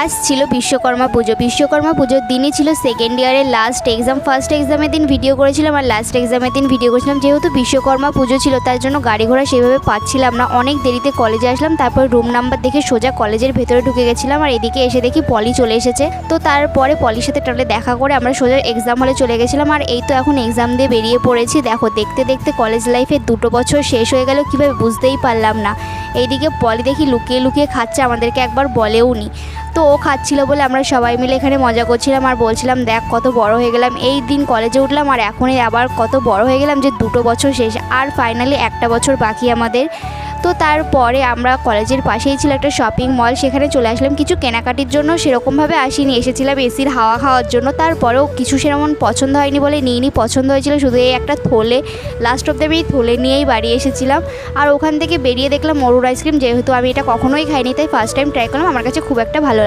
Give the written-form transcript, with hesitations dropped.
আজ ছিল বিশ্বকর্মা পুজো। বিশ্বকর্মা পুজোর দিনই ছিল সেকেন্ড ইয়ারের লাস্ট এক্সাম। ফার্স্ট এক্সামের দিন ভিডিও করেছিলাম আর লাস্ট এক্সামের দিন ভিডিও করেছিলাম। যেহেতু বিশ্বকর্মা পুজো ছিল তার জন্য গাড়ি ঘোড়া সেভাবে পাচ্ছিলাম না। অনেক দেরিতে কলেজে আসলাম, তারপর রুম নাম্বার দেখে সোজা কলেজের ভেতরে ঢুকে গেছিলাম। আর এদিকে এসে দেখি পলি চলে এসেছে। তো তারপরে পলির সাথে টালে দেখা করে আমরা সোজা এক্সাম হলে চলে গেছিলাম। আর এই তো এখন এক্সাম দিয়ে বেরিয়ে পড়েছি। দেখো দেখতে দেখতে কলেজ লাইফের 2 বছর শেষ হয়ে গেল কীভাবে বুঝতেই পারলাম না। এইদিকে পলি দেখি লুকিয়ে লুকিয়ে খাচ্ছে, আমাদেরকে একবার বলেও নি। তো ও খাচ্ছিল বলে আমরা সবাই মিলে এখানে মজা করছিলাম আর বলছিলাম দেখ কত বড় হয়ে গেলাম, এই দিন কলেজে উঠলাম আর এখনই আবার কত বড় হয়ে গেলাম যে 2 বছর শেষ আর ফাইনালি 1 বছর বাকি আমাদের। তো তারপরে আমরা কলেজের পাশেই ছিল একটা শপিং মল, সেখানে চলে আসলাম কিছু কেনাকাটির জন্য। সেরকমভাবে আসিনি, এসেছিলাম এসির হাওয়া খাওয়ার জন্য। তারপরেও কিছু সেরকম পছন্দ হয়নি বলে নিইনি, পছন্দ হয়েছিল শুধু এই একটা থলে। লাস্ট অফ দ্য আমি এই থলে নিয়েই বাড়ি এসেছিলাম। আর ওখান থেকে বেরিয়ে দেখলাম মরুর আইসক্রিম, যেহেতু আমি এটা কখনোই খাইনি তাই ফার্স্ট টাইম ট্রাই করলাম, আমার কাছে খুব একটা ভালো